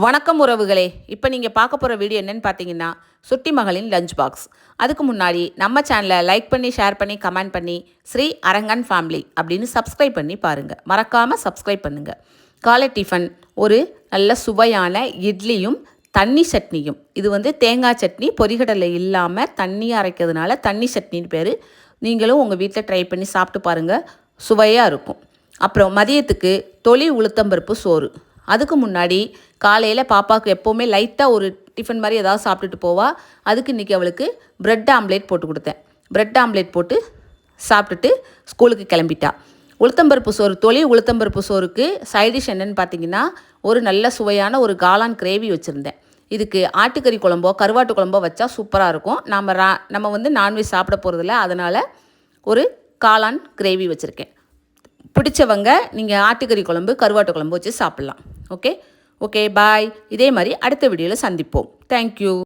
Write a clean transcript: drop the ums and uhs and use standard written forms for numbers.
வணக்கம் உறவுகளே. இப்போ நீங்கள் பார்க்க போகிற வீடியோ என்னென்னு பார்த்தீங்கன்னா, சுட்டி மகளின் லஞ்ச் பாக்ஸ். அதுக்கு முன்னாடி நம்ம சேனலை லைக் பண்ணி, ஷேர் பண்ணி, கமெண்ட் பண்ணி, ஸ்ரீ அரங்கன் ஃபேமிலி அப்படின்னு சப்ஸ்கிரைப் பண்ணி பாருங்கள். மறக்காமல் சப்ஸ்கிரைப் பண்ணுங்கள். காலை டிஃபன் ஒரு நல்ல சுவையான இட்லியும் தண்ணி சட்னியும். இது தேங்காய் சட்னி, பொரிகடலை இல்லாமல் தண்ணி அரைக்கிறதுனால தண்ணி சட்னின்னு பேர். நீங்களும் உங்கள் வீட்டில் ட்ரை பண்ணி சாப்பிட்டு பாருங்கள், சுவையாக இருக்கும். அப்புறம் மதியத்துக்கு உளுத்தம்பருப்பு சோறு. அதுக்கு முன்னாடி காலையில் பாப்பாவுக்கு எப்போவுமே லைட்டாக ஒரு டிஃபன் மாதிரி ஏதாவது சாப்பிட்டுட்டு போவா. அதுக்கு இன்றைக்கி அவளுக்கு ப்ரெட் ஆம்லேட் போட்டு கொடுத்தேன். ப்ரெட் ஆம்லேட் போட்டு சாப்பிட்டுட்டு ஸ்கூலுக்கு கிளம்பிட்டா. உளுத்தம்பருப்பு சோறு உளுத்தம்பருப்பு சோறுக்கு சைடிஷ் என்னென்னு பார்த்தீங்கன்னா, ஒரு நல்ல சுவையான ஒரு காளான் கிரேவி வச்சுருந்தேன். இதுக்கு ஆட்டுக்கறி குழம்போ கருவாட்டு குழம்போ வச்சா சூப்பராக இருக்கும். நம்ம நான்வெஜ் சாப்பிட போகிறதில்ல, அதனால் ஒரு காளான் கிரேவி வச்சுருக்கேன். பிடிச்சவங்க நீங்கள் ஆட்டுக்கறி குழம்பு கருவாட்டு குழம்பு வச்சு சாப்பிட்லாம். ஓகே, பாய். இதே மாதிரி அடுத்த வீடியோவில் சந்திப்போம். தேங்க்யூ.